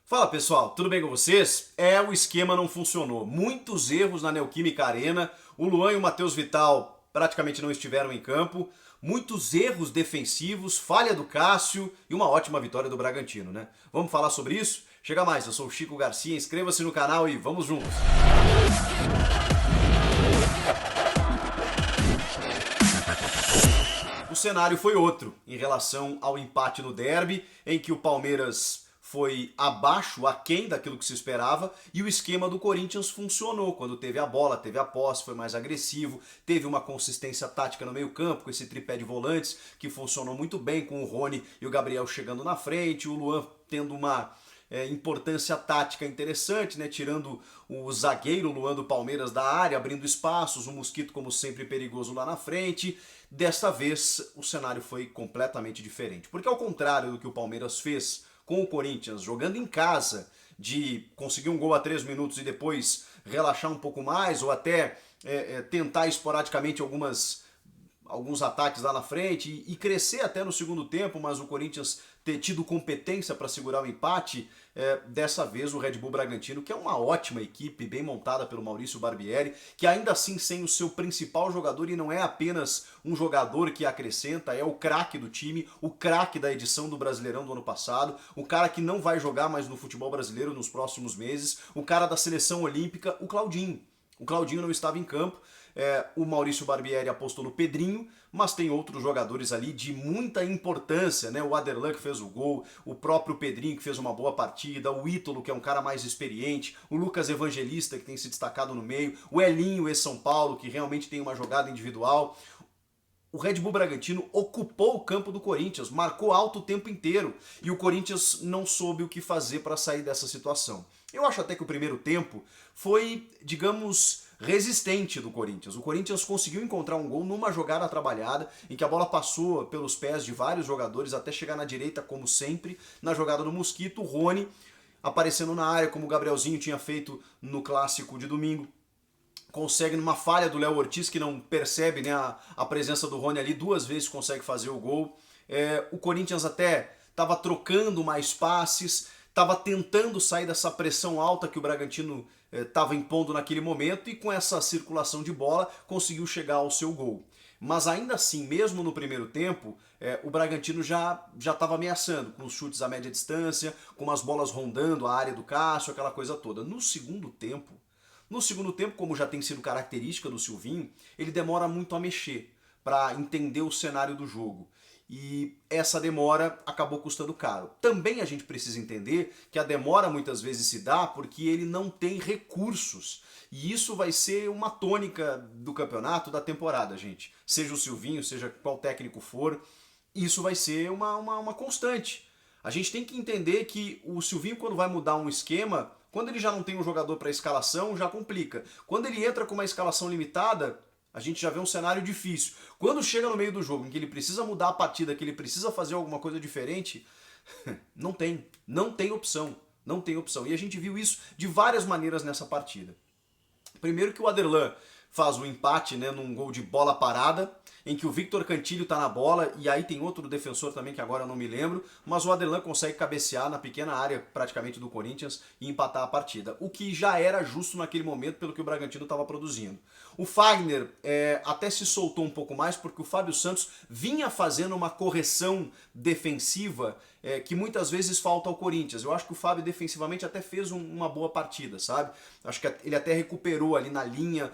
Fala pessoal, tudo bem com vocês? O esquema não funcionou. Muitos erros na Neoquímica Arena. O Luan e o Matheus Vital praticamente não estiveram em campo. Muitos erros defensivos, falha do Cássio e uma ótima vitória do Bragantino, né? Vamos falar sobre isso? Chega mais, eu sou o Chico Garcia, inscreva-se no canal e vamos juntos! O cenário foi outro em relação ao empate no derby, em que o Palmeiras foi abaixo, aquém daquilo que se esperava, e o esquema do Corinthians funcionou. Quando teve a bola, teve a posse, foi mais agressivo, teve uma consistência tática no meio campo, com esse tripé de volantes, que funcionou muito bem, com o Rony e o Gabriel chegando na frente, o Luan tendo uma importância tática interessante, né? Tirando o zagueiro Luan do Palmeiras da área, abrindo espaços, o Mosquito como sempre perigoso lá na frente. Desta vez o cenário foi completamente diferente, porque ao contrário do que o Palmeiras fez com o Corinthians, jogando em casa, de conseguir um gol a 3 minutos e depois relaxar um pouco mais, ou até tentar esporadicamente alguns ataques lá na frente e crescer até no segundo tempo, mas o Corinthians ter tido competência para segurar o empate, dessa vez o Red Bull Bragantino, que é uma ótima equipe, bem montada pelo Maurício Barbieri, que ainda assim sem o seu principal jogador, e não é apenas um jogador que acrescenta, é o craque do time, o craque da edição do Brasileirão do ano passado, o cara que não vai jogar mais no futebol brasileiro nos próximos meses, o cara da seleção olímpica, o Claudinho. O Claudinho não estava em campo, o Maurício Barbieri apostou no Pedrinho, mas tem outros jogadores ali de muita importância, né? O Aderlan que fez o gol, o próprio Pedrinho que fez uma boa partida, o Ítalo que é um cara mais experiente, o Lucas Evangelista que tem se destacado no meio, o Elinho ex-São Paulo que realmente tem uma jogada individual. O Red Bull Bragantino ocupou o campo do Corinthians, marcou alto o tempo inteiro e o Corinthians não soube o que fazer para sair dessa situação. Eu acho até que o primeiro tempo foi, digamos, resistente do Corinthians. O Corinthians conseguiu encontrar um gol numa jogada trabalhada, em que a bola passou pelos pés de vários jogadores até chegar na direita, como sempre, na jogada do Mosquito, o Rony aparecendo na área, como o Gabrielzinho tinha feito no clássico de domingo. Consegue numa falha do Léo Ortiz, que não percebe, né, a presença do Rony ali, duas vezes consegue fazer o gol. O Corinthians até estava trocando mais passes, estava tentando sair dessa pressão alta que o Bragantino estava impondo naquele momento, e com essa circulação de bola conseguiu chegar ao seu gol. Mas ainda assim, mesmo no primeiro tempo, o Bragantino já estava ameaçando, com os chutes a média distância, com as bolas rondando a área do Cássio, aquela coisa toda. No segundo tempo, como já tem sido característica do Silvinho, ele demora muito a mexer para entender o cenário do jogo. E essa demora acabou custando caro. Também a gente precisa entender que a demora muitas vezes se dá porque ele não tem recursos. E isso vai ser uma tônica do campeonato, da temporada, gente. Seja o Silvinho, seja qual técnico for, isso vai ser uma constante. A gente tem que entender que o Silvinho, quando vai mudar um esquema, quando ele já não tem um jogador para escalação, já complica. Quando ele entra com uma escalação limitada, a gente já vê um cenário difícil. Quando chega no meio do jogo, em que ele precisa mudar a partida, que ele precisa fazer alguma coisa diferente, não tem opção. Não tem opção. E a gente viu isso de várias maneiras nessa partida. Primeiro que o Aderlan faz o empate, né, num gol de bola parada, em que o Victor Cantilho tá na bola, e aí tem outro defensor também que agora eu não me lembro, mas o Aderlan consegue cabecear na pequena área praticamente do Corinthians e empatar a partida, o que já era justo naquele momento pelo que o Bragantino estava produzindo. O Fagner até se soltou um pouco mais porque o Fábio Santos vinha fazendo uma correção defensiva que muitas vezes falta ao Corinthians. Eu acho que o Fábio defensivamente até fez uma boa partida, sabe? Acho que ele até recuperou ali na linha,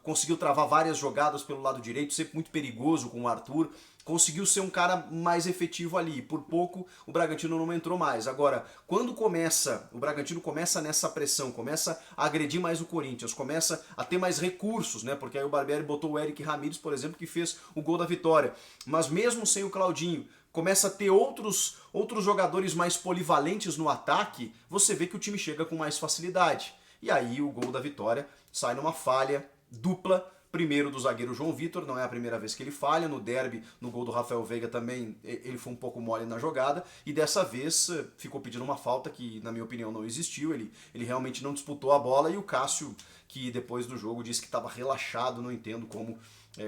conseguiu travar várias jogadas pelo lado direito, sempre muito perigoso com o Arthur. Conseguiu ser um cara mais efetivo ali. Por pouco o Bragantino não entrou mais. Agora, quando o Bragantino começa nessa pressão, começa a agredir mais o Corinthians, começa a ter mais recursos, né? Porque aí o Barbieri botou o Eric Ramírez, por exemplo, que fez o gol da vitória. Mas mesmo sem o Claudinho, começa a ter outros jogadores mais polivalentes no ataque, você vê que o time chega com mais facilidade. E aí o gol da vitória sai numa falha dupla. Primeiro do zagueiro João Vitor, não é a primeira vez que ele falha, no derby, no gol do Rafael Veiga também ele foi um pouco mole na jogada, e dessa vez ficou pedindo uma falta que na minha opinião não existiu, ele realmente não disputou a bola, e o Cássio, que depois do jogo disse que estava relaxado, não entendo como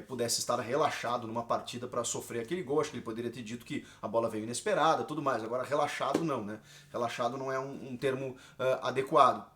pudesse estar relaxado numa partida para sofrer aquele gol. Acho que ele poderia ter dito que a bola veio inesperada, tudo mais. Agora, relaxado não, né? Relaxado não é um termo adequado.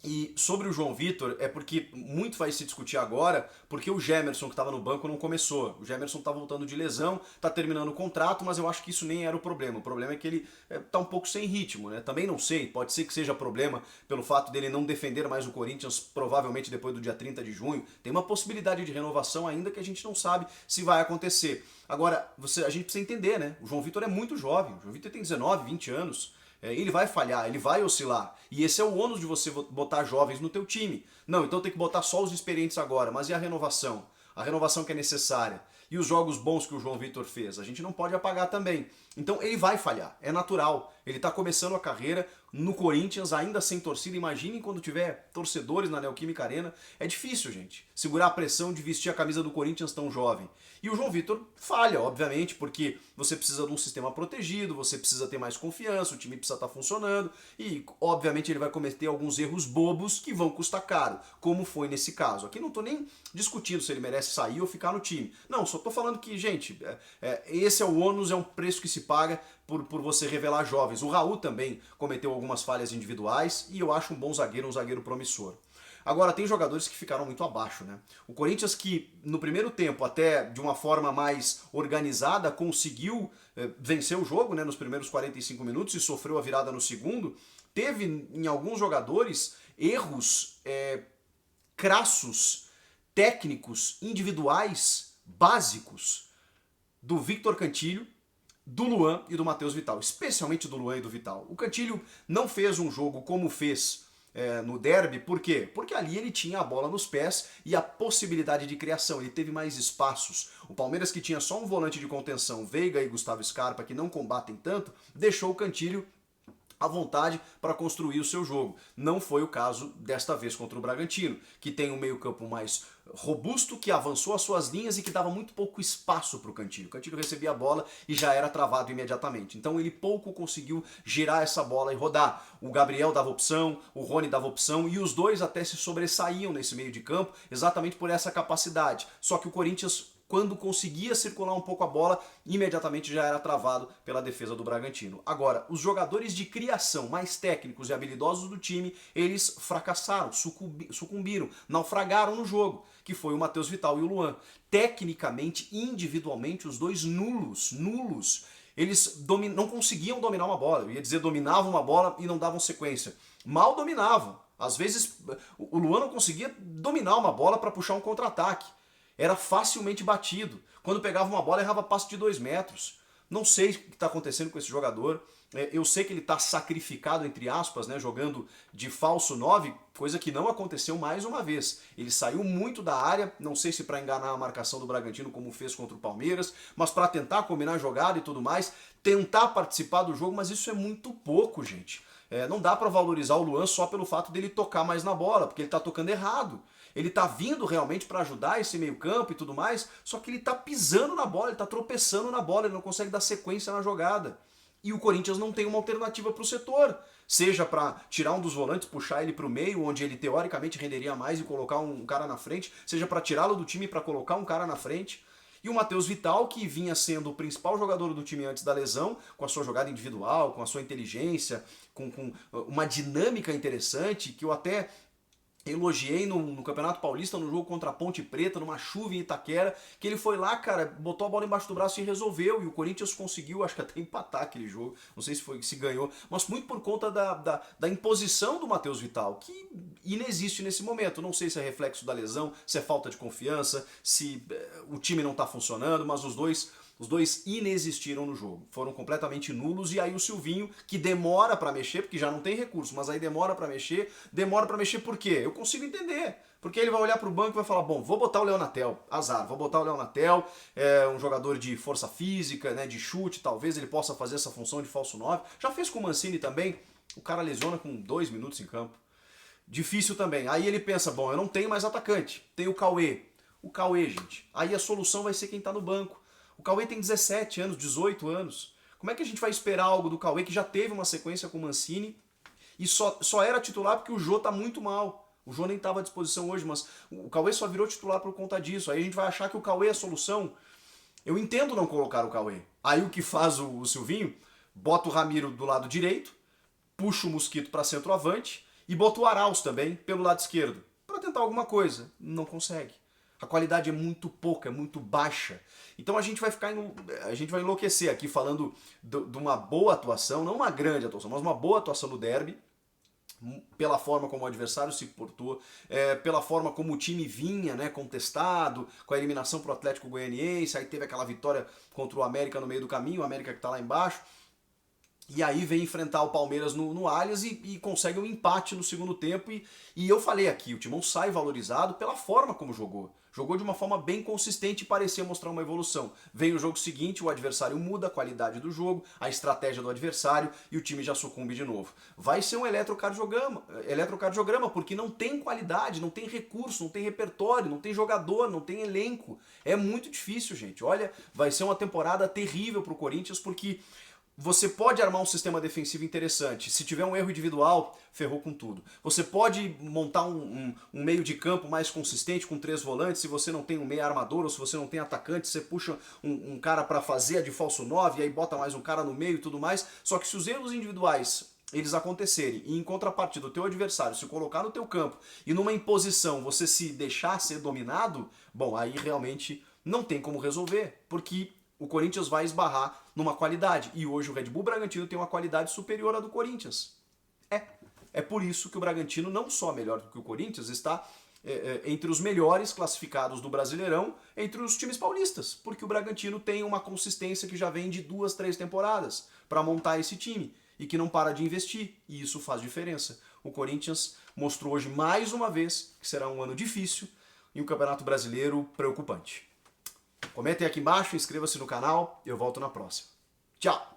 E sobre o João Vitor, é porque muito vai se discutir agora, porque o Gemerson que estava no banco não começou. O Gemerson está voltando de lesão, está terminando o contrato, mas eu acho que isso nem era o problema. O problema é que ele está um pouco sem ritmo, né? Também não sei, pode ser que seja problema pelo fato dele não defender mais o Corinthians, provavelmente depois do dia 30 de junho. Tem uma possibilidade de renovação ainda que a gente não sabe se vai acontecer. Agora, a gente precisa entender, né? O João Vitor é muito jovem, o João Vitor tem 19, 20 anos. Ele vai falhar, ele vai oscilar. E esse é o ônus de você botar jovens no teu time. Não, então tem que botar só os experientes agora. Mas e a renovação? A renovação que é necessária. E os jogos bons que o João Vitor fez? A gente não pode apagar também. Então ele vai falhar, é natural. Ele está começando a carreira no Corinthians, ainda sem torcida. Imaginem quando tiver torcedores na Neoquímica Arena. É difícil, gente, segurar a pressão de vestir a camisa do Corinthians tão jovem. E o João Vitor falha, obviamente, porque você precisa de um sistema protegido, você precisa ter mais confiança, o time precisa estar funcionando e, obviamente, ele vai cometer alguns erros bobos que vão custar caro, como foi nesse caso. Aqui não estou nem discutindo se ele merece sair ou ficar no time. Não, só estou falando que, gente, esse é o ônus, é um preço que se paga por você revelar jovens. O Raul também cometeu algumas falhas individuais e eu acho um zagueiro promissor. Agora, tem jogadores que ficaram muito abaixo, né? O Corinthians que, no primeiro tempo, até de uma forma mais organizada, conseguiu vencer o jogo, né, nos primeiros 45 minutos e sofreu a virada no segundo, teve em alguns jogadores erros crassos, técnicos, individuais, básicos, do Victor Cantillo, do Luan e do Matheus Vital, especialmente do Luan e do Vital. O Cantillo não fez um jogo como fez no derby, por quê? Porque ali ele tinha a bola nos pés e a possibilidade de criação, ele teve mais espaços. O Palmeiras, que tinha só um volante de contenção, Veiga e Gustavo Scarpa, que não combatem tanto, deixou o Cantillo à vontade para construir o seu jogo. Não foi o caso desta vez contra o Bragantino, que tem um meio-campo mais robusto, que avançou as suas linhas e que dava muito pouco espaço para o Cantillo. O Cantillo recebia a bola e já era travado imediatamente. Então ele pouco conseguiu girar essa bola e rodar. O Gabriel dava opção, o Rony dava opção e os dois até se sobressaíam nesse meio de campo exatamente por essa capacidade. Só que o Corinthians, quando conseguia circular um pouco a bola, imediatamente já era travado pela defesa do Bragantino. Agora, os jogadores de criação mais técnicos e habilidosos do time, eles fracassaram, sucumbiram, naufragaram no jogo, que foi o Matheus Vital e o Luan. Tecnicamente, individualmente, os dois nulos. Eles não conseguiam dominar uma bola. Eu ia dizer, dominavam uma bola e não davam sequência. Mal dominavam. Às vezes, o Luan não conseguia dominar uma bola para puxar um contra-ataque. Era facilmente batido. Quando pegava uma bola, errava passe de 2 metros. Não sei o que está acontecendo com esse jogador. Eu sei que ele está sacrificado, entre aspas, né, jogando de falso 9, coisa que não aconteceu mais uma vez. Ele saiu muito da área, não sei se para enganar a marcação do Bragantino, como fez contra o Palmeiras, mas para tentar combinar a jogada e tudo mais, tentar participar do jogo, mas isso é muito pouco, gente. Não dá para valorizar o Luan só pelo fato dele tocar mais na bola, porque ele está tocando errado. Ele tá vindo realmente para ajudar esse meio campo e tudo mais, só que ele tá pisando na bola, ele tá tropeçando na bola, ele não consegue dar sequência na jogada. E o Corinthians não tem uma alternativa para o setor. Seja para tirar um dos volantes, puxar ele para o meio, onde ele teoricamente renderia mais e colocar um cara na frente, seja para tirá-lo do time para colocar um cara na frente. E o Matheus Vital, que vinha sendo o principal jogador do time antes da lesão, com a sua jogada individual, com a sua inteligência, com uma dinâmica interessante, que eu até elogiei no Campeonato Paulista, no jogo contra a Ponte Preta, numa chuva em Itaquera, que ele foi lá, cara, botou a bola embaixo do braço e resolveu, e o Corinthians conseguiu, acho que até empatar aquele jogo, não sei se ganhou, mas muito por conta da imposição do Matheus Vital, que inexiste nesse momento. Não sei se é reflexo da lesão, se é falta de confiança, se o time não está funcionando, mas os dois inexistiram no jogo, foram completamente nulos. E aí o Silvinho, que demora para mexer, porque já não tem recurso, mas aí demora para mexer por quê? Eu consigo entender, porque ele vai olhar para o banco e vai falar, bom, vou botar o Léo Natel, azar, vou botar o Léo Natel, um jogador de força física, né, de chute, talvez ele possa fazer essa função de falso 9, já fez com o Mancini também, o cara lesiona com 2 minutos em campo, difícil também. Aí ele pensa, bom, eu não tenho mais atacante, tem o Cauê, gente, aí a solução vai ser quem tá no banco. O Cauê tem 17 anos, 18 anos. Como é que a gente vai esperar algo do Cauê, que já teve uma sequência com o Mancini e só era titular porque o Jô tá muito mal? O Jô nem estava à disposição hoje, mas o Cauê só virou titular por conta disso. Aí a gente vai achar que o Cauê é a solução. Eu entendo não colocar o Cauê. Aí o que faz o Silvinho? Bota o Ramiro do lado direito, puxa o Mosquito para centroavante e bota o Arauz também pelo lado esquerdo. Para tentar alguma coisa. Não consegue. A qualidade é muito pouca, é muito baixa. Então a gente vai enlouquecer aqui falando de uma boa atuação, não uma grande atuação, mas uma boa atuação no derby, pela forma como o adversário se portou, pela forma como o time vinha, né, contestado, com a eliminação pro Atlético Goianiense, aí teve aquela vitória contra o América no meio do caminho, o América que tá lá embaixo, e aí vem enfrentar o Palmeiras no Allianz e consegue um empate no segundo tempo. E eu falei aqui, o Timão sai valorizado pela forma como jogou. Jogou de uma forma bem consistente e parecia mostrar uma evolução. Vem o jogo seguinte, o adversário muda a qualidade do jogo, a estratégia do adversário e o time já sucumbe de novo. Vai ser um eletrocardiograma, porque não tem qualidade, não tem recurso, não tem repertório, não tem jogador, não tem elenco. É muito difícil, gente. Olha, vai ser uma temporada terrível pro Corinthians, porque você pode armar um sistema defensivo interessante. Se tiver um erro individual, ferrou com tudo. Você pode montar um meio de campo mais consistente com 3 volantes. Se você não tem um meia armador ou se você não tem atacante, você puxa um cara para fazer a de falso 9 e aí bota mais um cara no meio e tudo mais. Só que se os erros individuais eles acontecerem e em contrapartida o teu adversário se colocar no teu campo e numa imposição você se deixar ser dominado, bom, aí realmente não tem como resolver, porque o Corinthians vai esbarrar numa qualidade. E hoje o Red Bull Bragantino tem uma qualidade superior à do Corinthians. É por isso que o Bragantino, não só melhor do que o Corinthians, está entre os melhores classificados do Brasileirão, entre os times paulistas. Porque o Bragantino tem uma consistência que já vem de 2, 3 temporadas para montar esse time. E que não para de investir. E isso faz diferença. O Corinthians mostrou hoje mais uma vez que será um ano difícil e um Campeonato Brasileiro preocupante. Comentem aqui embaixo, inscreva-se no canal, eu volto na próxima. Tchau!